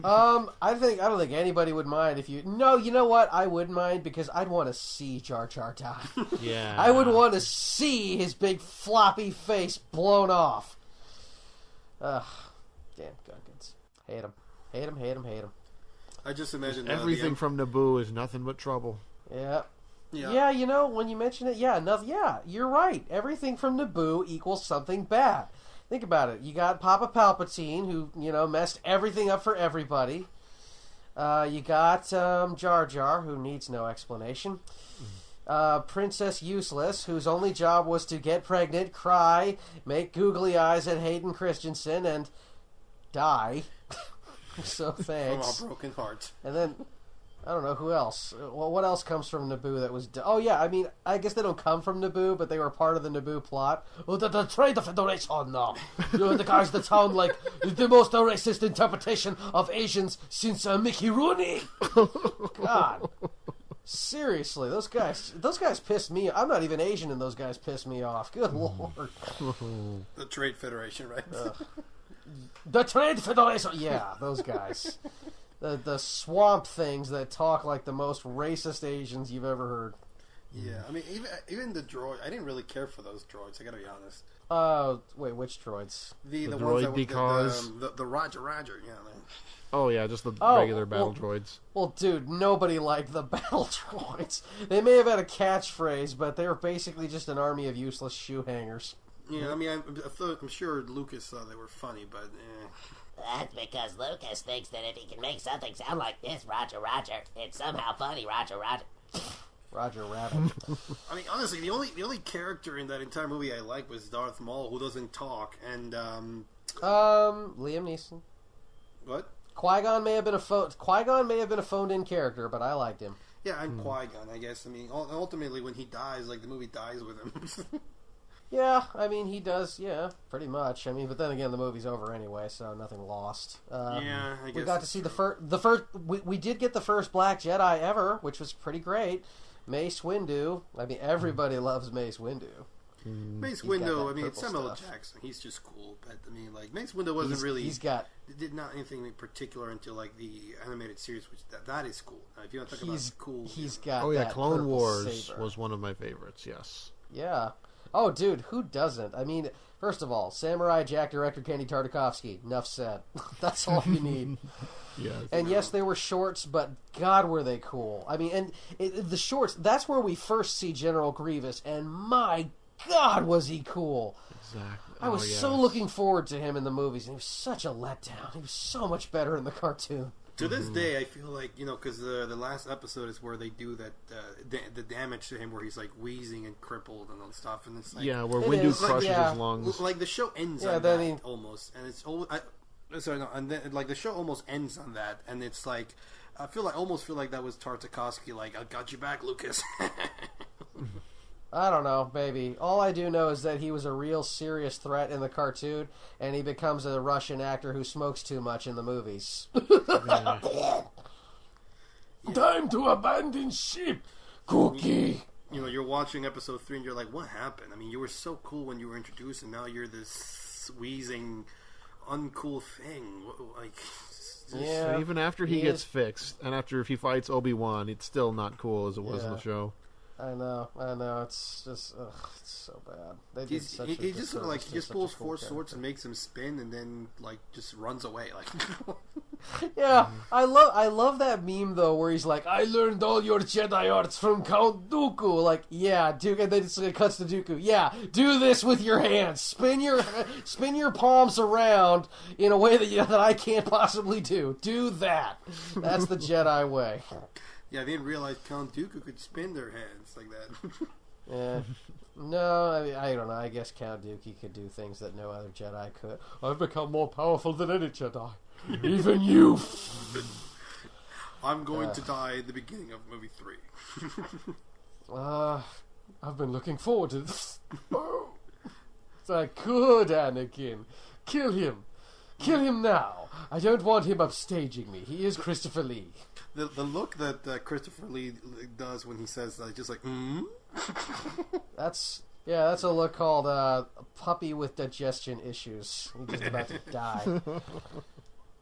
I don't think anybody would mind if you. No, you know what? I would mind because I'd want to see Jar Jar die. Yeah, I would want to see his big floppy face blown off. Ugh, damn Gungans. Hate him. I just imagine everything from Naboo is nothing but trouble. Yeah. Yeah, when you mention it, you're right. Everything from Naboo equals something bad. Think about it. You got Papa Palpatine, who, messed everything up for everybody. You got Jar Jar, who needs no explanation. Princess Useless, whose only job was to get pregnant, cry, make googly eyes at Hayden Christensen, and die. So thanks. From our broken hearts. And then, I don't know, who else? Well, what else comes from Naboo that was... Oh, yeah, I mean, I guess they don't come from Naboo, but they were part of the Naboo plot. Oh, the Trade Federation, no. The guys that sound like the most racist interpretation of Asians since Mickey Rooney. God. Seriously, those guys piss me... I'm not even Asian, and those guys piss me off. Good Lord. The Trade Federation, right? The Trade Federation! Yeah, those guys. The swamp things that talk like the most racist Asians you've ever heard. Yeah, I mean, even the droid, I didn't really care for those droids, I gotta be honest. Wait, which droids? The droid ones that because the Roger, yeah. Oh yeah, just the regular battle droids. Well, dude, nobody liked the battle droids. They may have had a catchphrase, but they were basically just an army of useless shoe hangers. Yeah, I mean, I'm sure Lucas thought they were funny, but That's because Lucas thinks that if he can make something sound like this, Roger, it's somehow funny, Roger. Roger Rabbit. I mean, honestly, the only character in that entire movie I like was Darth Maul, who doesn't talk, and Liam Neeson. What? Qui-Gon may have been a phoned-in character, but I liked him. Yeah, and Qui-Gon, I guess. I mean, ultimately, when he dies, like, the movie dies with him. Yeah, I mean, he does, yeah, pretty much. I mean, but then again, the movie's over anyway, so nothing lost. Yeah, I guess we got to see the first. We did get the first Black Jedi ever, which was pretty great. Mace Windu. I mean, everybody loves Mace Windu. Mace Windu, I mean, it's Samuel L. Jackson. He's just cool, but I mean, like, Mace Windu wasn't did not anything in particular until like the animated series, which that is cool. If you want to talk about cool, he's got. Oh yeah, that Clone Wars saber. was one of my favorites. Yes. Yeah. Oh, dude, who doesn't? I mean, first of all, Samurai Jack director Kenny Tartakovsky. Enough said. That's all you need. And yes, they were shorts, but God, were they cool. I mean, and the shorts, that's where we first see General Grievous, and my God, was he cool. Exactly. I was so looking forward to him in the movies, and he was such a letdown. He was so much better in the cartoon. To this day, I feel like, because the last episode is where they do that, the damage to him where he's, like, wheezing and crippled and all stuff, and it's like... Yeah, where Windu crushes his lungs. Like, the show ends on that, almost, and it's... and then, like, the show almost ends on that, and it's like... almost feel like that was Tartakovsky, like, I got you back, Lucas. I don't know, maybe. All I do know is that he was a real serious threat in the cartoon, and he becomes a Russian actor who smokes too much in the movies. Time to abandon ship, Cookie. You're watching episode 3 and you're like, what happened? I mean, you were so cool when you were introduced, and now you're this wheezing, uncool thing. Like, yeah. So even after he gets fixed, and after he fights Obi-Wan, it's still not cool as it was in the show. I know. It's just, it's so bad. He just pulls four swords and makes him spin, and then like just runs away. Like, yeah, I love that meme though, where he's like, "I learned all your Jedi arts from Count Dooku." Like, yeah, Duke, and then it cuts to Dooku. Yeah, do this with your hands. Spin your palms around in a way that I can't possibly do. Do that. That's the Jedi way. Yeah, I didn't realize Count Dooku could spin their hands like that. Yeah. No, I mean, I don't know. I guess Count Dooku could do things that no other Jedi could. I've become more powerful than any Jedi. Even you. I'm going to die at the beginning of movie 3. I've been looking forward to this. It's like, good, Anakin. Kill him. Kill him now. I don't want him upstaging me. He is Christopher Lee. The look that Christopher Lee does when he says just like That's a look called a puppy with digestion issues. He's just about to die.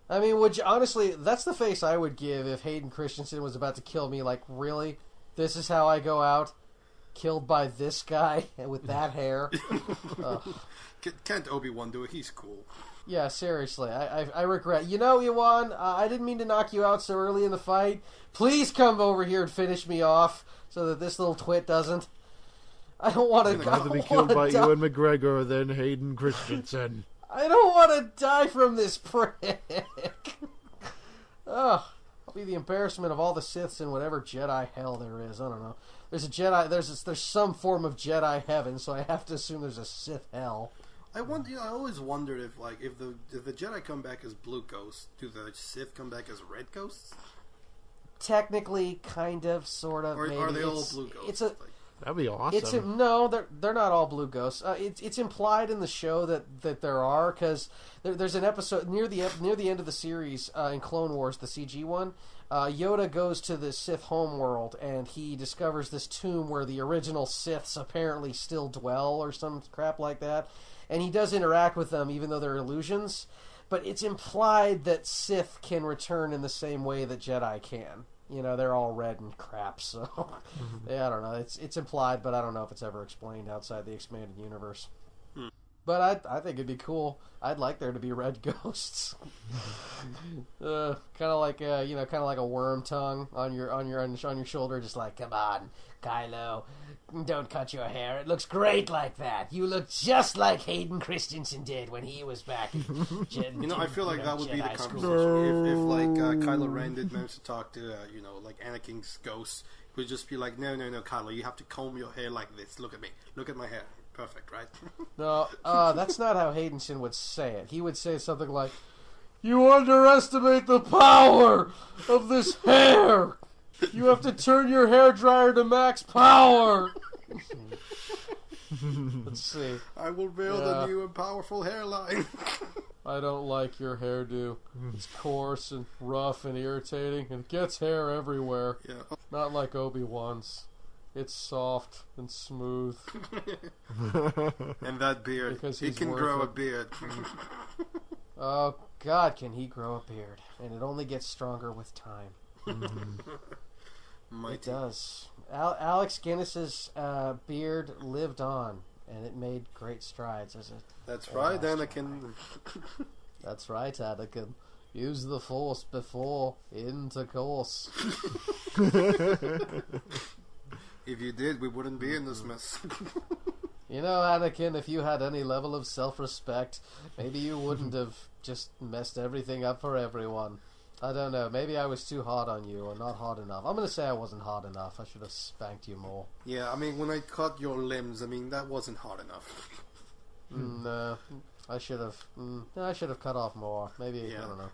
I mean, honestly, that's the face I would give if Hayden Christensen was about to kill me. Like, really? This is how I go out? Killed by this guy with that hair? Can't Obi-Wan do it? He's cool. Yeah, seriously, I regret. Ewan, I didn't mean to knock you out so early in the fight. Please come over here and finish me off so that this little twit doesn't. I don't want to die. I'd rather be killed by Ewan McGregor than Hayden Christensen. I don't want to die from this prick. Ugh. I'll be the embarrassment of all the Siths in whatever Jedi hell there is. I don't know. There's a Jedi. There's some form of Jedi heaven, so I have to assume there's a Sith hell. I always wondered if the Jedi come back as blue ghosts, do the Sith come back as red ghosts? Technically, kind of, sort of. Or maybe. Are they all blue ghosts? That'd be awesome. No, they're not all blue ghosts. It's implied in the show that there are, because there's an episode near the end of the series in Clone Wars, the CG one. Yoda goes to the Sith homeworld, and he discovers this tomb where the original Siths apparently still dwell, or some crap like that. And he does interact with them, even though they're illusions. But it's implied that Sith can return in the same way that Jedi can. They're all red and crap, so... Yeah, I don't know. It's implied, but I don't know if it's ever explained outside the expanded universe. But I think it'd be cool. I'd like there to be red ghosts, kind of like kind of like a worm tongue on your shoulder, just like, come on, Kylo, don't cut your hair. It looks great like that. You look just like Hayden Christensen did when he was back. I feel like that would be the conversation if like Kylo Ren did manage to talk to like Anakin's ghost. He would just be like, no, Kylo, you have to comb your hair like this. Look at me. Look at my hair. Perfect, right? No, that's not how Haydenson would say it. He would say something like, "You underestimate the power of this hair. You have to turn your hairdryer to max power." Let's see. I will build a new and powerful hairline. I don't like your hairdo. It's coarse and rough and irritating and gets hair everywhere. Yeah. Not like Obi-Wan's. It's soft and smooth. And that beard. Because he can grow a beard. Oh, God, can he grow a beard. And it only gets stronger with time. It does. Alex Guinness's beard lived on, and it made great strides as it. That's right, Anakin. That's right, Anakin. Use the Force before intercourse. If you did, we wouldn't be in this mess. You know, Anakin, if you had any level of self-respect, maybe you wouldn't have just messed everything up for everyone. I don't know. Maybe I was too hard on you, or not hard enough. I'm going to say I wasn't hard enough. I should have spanked you more. Yeah, I mean, when I cut your limbs, I mean, that wasn't hard enough. No, I should have cut off more. Maybe, I don't know.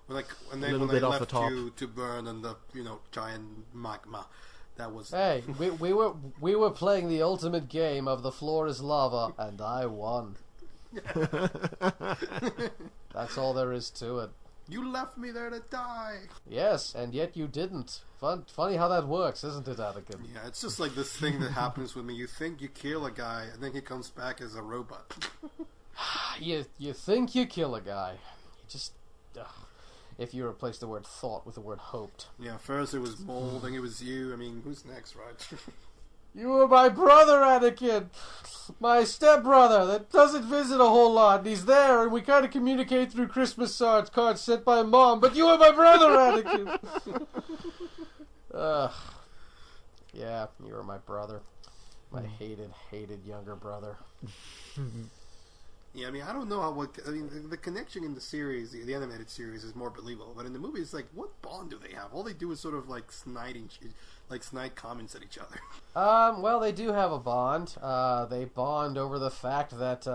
And then when I left you to burn in the, giant magma, that was... Hey, we were playing the ultimate game of the floor is lava, and I won. That's all there is to it. You left me there to die. Yes, and yet you didn't. Funny how that works, isn't it, Anakin? Yeah, it's just like this thing that happens with me. You think you kill a guy, and then he comes back as a robot. You think you kill a guy. You just... if you replace the word thought with the word hoped. Yeah, first it was Mold, then it was you. I mean, who's next, right? You were my brother, Anakin! My stepbrother that doesn't visit a whole lot, and he's there, and we kind of communicate through Christmas cards sent by Mom, but you were my brother, Anakin! Yeah, you were my brother. My hated younger brother. Yeah, I mean, I don't know the connection in the series, the animated series, is more believable, but in the movie, it's like, what bond do they have? All they do is sort of like snide comments at each other. Well, they do have a bond. They bond over the fact that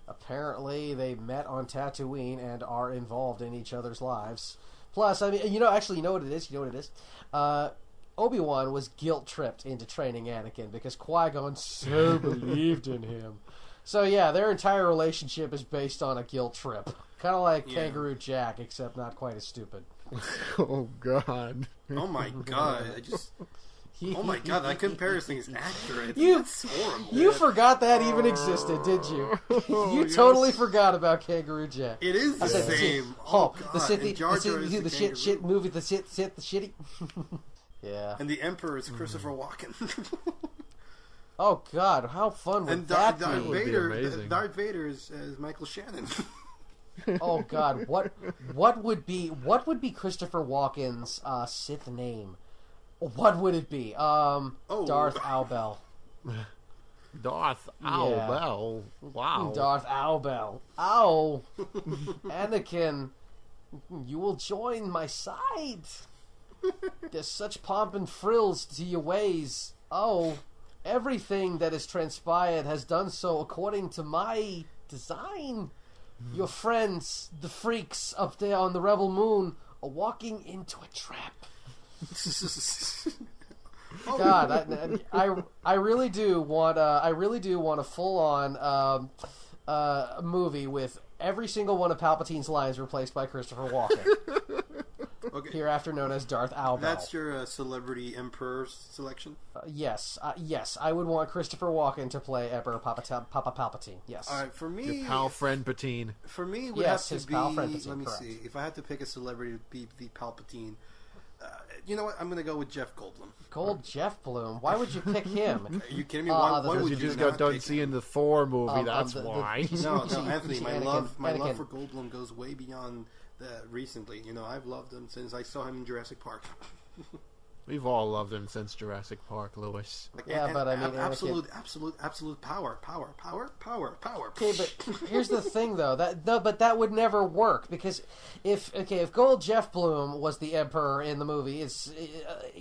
apparently they met on Tatooine and are involved in each other's lives. Plus, I mean, you know what it is? Obi-Wan was guilt-tripped into training Anakin because Qui-Gon so believed in him. So yeah, their entire relationship is based on a guilt trip. Kind of like Kangaroo Jack, except not quite as stupid. Oh, God. Oh, my God. Oh, my God, that comparison is accurate. That's horrible. You forgot that even existed, did you? You totally forgot about Kangaroo Jack. It is the same. Oh, God. The shit movie, the shitty. Yeah. And the Emperor is Christopher Walken. Oh, God, how fun would that be? Darth Vader is Michael Shannon. Oh, God, what would be Christopher Walken's Sith name? What would it be? Darth Owlbell. Darth Owlbell? Wow. Darth Owlbell. Ow. Anakin, you will join my side. There's such pomp and frills to your ways. Oh, everything that has transpired has done so according to my design. Your friends, the freaks up there on the Rebel Moon, are walking into a trap. God, I really do want a full-on movie with every single one of Palpatine's lines replaced by Christopher Walken. Okay. Hereafter known as Darth Owlbell. That's your celebrity emperor selection? Yes. I would want Christopher Walken to play Emperor Papa Palpatine. Yes. All right, for me... Your pal friend Patine. For me, it would have to be... Let me see. If I had to pick a celebrity to be the Palpatine... You know what? I'm going to go with Jeff Goldblum. Jeff Bloom? Why would you pick him? Are you kidding me? Why would you just got done seeing the Thor movie, that's why. No, Anthony, my love for Goldblum goes way beyond recently. You know, I've loved him since I saw him in Jurassic Park. We've all loved him since Jurassic Park, Lewis. But I mean, absolute power. Okay, but here's the thing, though. But that would never work because if Jeff Bloom was the Emperor in the movie,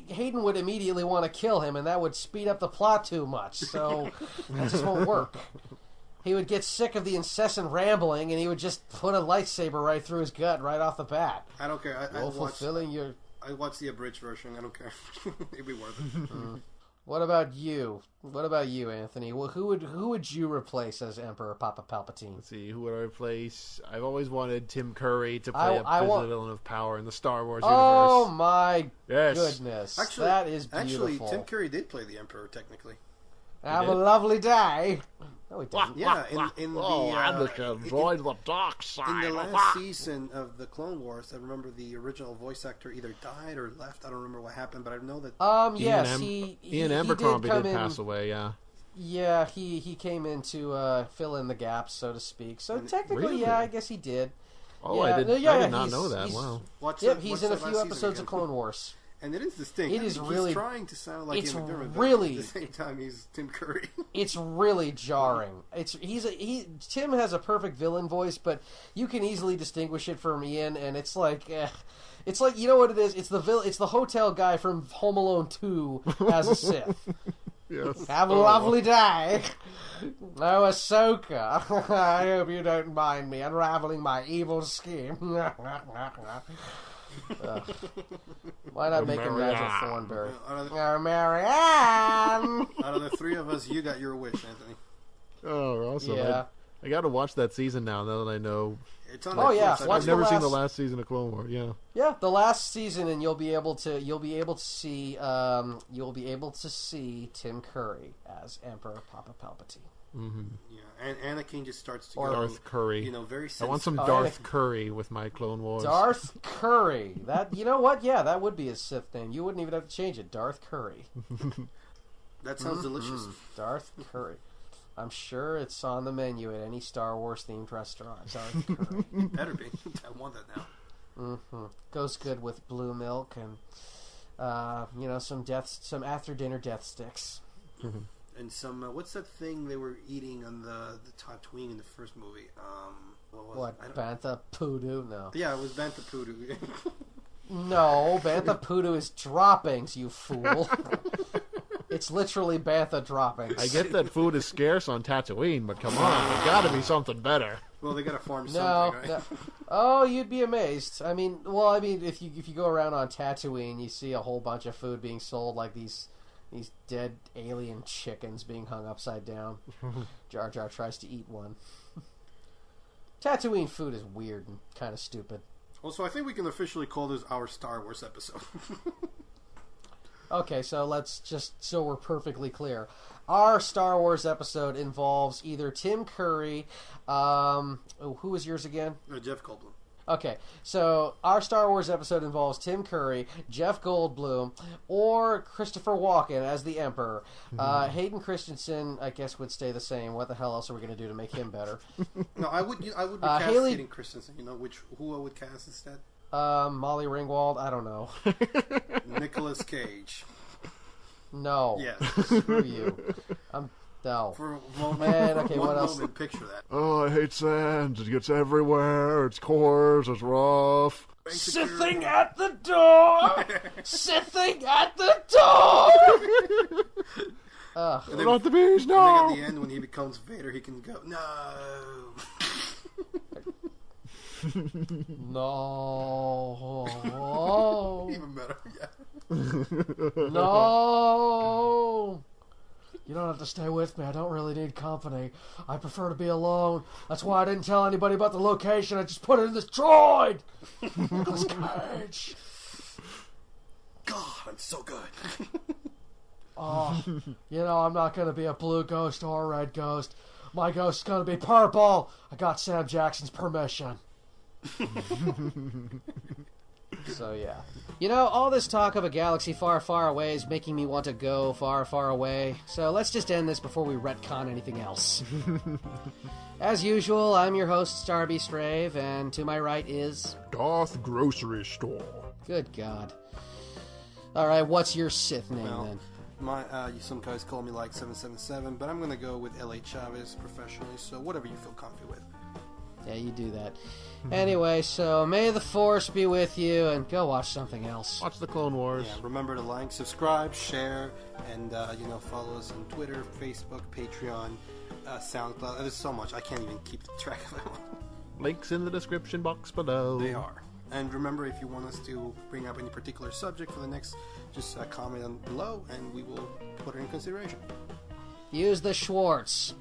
Hayden would immediately want to kill him, and that would speed up the plot too much. So that just won't work. He would get sick of the incessant rambling, and he would just put a lightsaber right through his gut right off the bat. I don't care. I watched the abridged version. I don't care. It'd be worth it. What about you? Anthony? Well, who would you replace as Emperor Papa Palpatine? Let's see, who would I replace? I've always wanted Tim Curry to play a villain of power in the Star Wars universe. Oh my goodness! Actually, that is beautiful. Actually, Tim Curry did play the Emperor technically. Have a lovely day. No, he didn't. Yeah, in the Anakin joined the dark side. In the last season of the Clone Wars, I remember the original voice actor either died or left. I don't remember what happened, but I know that. Yes, Ian Abercrombie did pass away. Yeah. Yeah, he came in to fill in the gaps, so to speak. So technically, really? Yeah, I guess he did. Oh, yeah, I did not know that. Wow. He's in a few episodes of Clone Wars. And it is distinct. He's trying to sound like Ian McDiarmid, really, but at the same time he's Tim Curry. It's really jarring. Tim has a perfect villain voice, but you can easily distinguish it from Ian, and it's like you know what it is? It's the hotel guy from Home Alone 2 as a Sith. Yes. Have a lovely day. Oh, Ahsoka. I hope you don't mind me unraveling my evil scheme. Why not make him Nigel Thornberry? Marianne! Out of the three of us, you got your wish, Anthony. Oh, awesome. Yeah. I got to watch that season now that I know. It's on I've never seen the last season of Clone Wars. Yeah. Yeah, the last season, and you'll be able to see Tim Curry as Emperor Papa Palpatine. Mm-hmm. Yeah, and Anakin just starts to go. Darth Curry. You know, very. I want some Darth Curry with my Clone Wars. Darth Curry. That, you know what? Yeah, that would be his Sith name. You wouldn't even have to change it. Darth Curry. That sounds delicious. Darth Curry. I'm sure it's on the menu at any Star Wars themed restaurant. Darth Curry. Better be. I want that now. Mm-hmm. Goes good with blue milk and some after dinner death sticks. Mm-hmm. And some what's that thing they were eating on the Tatooine in the first movie? What? Bantha Poodoo? No. Yeah, it was Bantha Poodoo. No, Bantha Poodoo is droppings, you fool. It's literally Bantha droppings. I get that food is scarce on Tatooine, but come on, there's got to be something better. Well, they got to farm something, right? No. Oh, you'd be amazed. I mean, if you go around on Tatooine, you see a whole bunch of food being sold, like these dead alien chickens being hung upside down. Jar Jar tries to eat one. Tatooine food is weird and kind of stupid. Also, I think we can officially call this our Star Wars episode. Okay, so let's just, so we're perfectly clear. Our Star Wars episode involves either Tim Curry, who was yours again? Jeff Goldblum. Okay, so our Star Wars episode involves Tim Curry, Jeff Goldblum, or Christopher Walken as the Emperor. Hayden Christensen, I guess, would stay the same. What the hell else are we going to do to make him better? No, I would recast Hayden Christensen. You know who I would cast instead? Molly Ringwald. I don't know. Nicolas Cage. No. Yes. Screw you. No. For a moment, man, okay, what else? Picture that. Oh, I hate sand. It gets everywhere. It's coarse. It's rough. Sithing at the door! Sithing at the door! And then, not the bees, no! And then at the end, when he becomes Vader, he can go, no! No. Even better, yeah. No. You don't have to stay with me. I don't really need company. I prefer to be alone. That's why I didn't tell anybody about the location. I just put it in this droid. Nicolas Cage. God, I'm so good. Oh, I'm not going to be a blue ghost or a red ghost. My ghost is going to be purple. I got Sam Jackson's permission. So, yeah. You know, all this talk of a galaxy far, far away is making me want to go far, far away. So let's just end this before we retcon anything else. As usual, I'm your host, Starbeastrave, and to my right is... Darth Grocery Store. Good God. Alright, what's your Sith name, then? Some guys call me like 777, but I'm going to go with L.A. Chavez professionally, so whatever you feel comfy with. Yeah, you do that. Anyway, so may the Force be with you, and go watch something else. Watch the Clone Wars. Yeah, remember to like, subscribe, share, and follow us on Twitter, Facebook, Patreon, SoundCloud. There's so much I can't even keep track of it. Links in the description box below. They are. And remember, if you want us to bring up any particular subject for the next, just comment below, and we will put it in consideration. Use the Schwartz.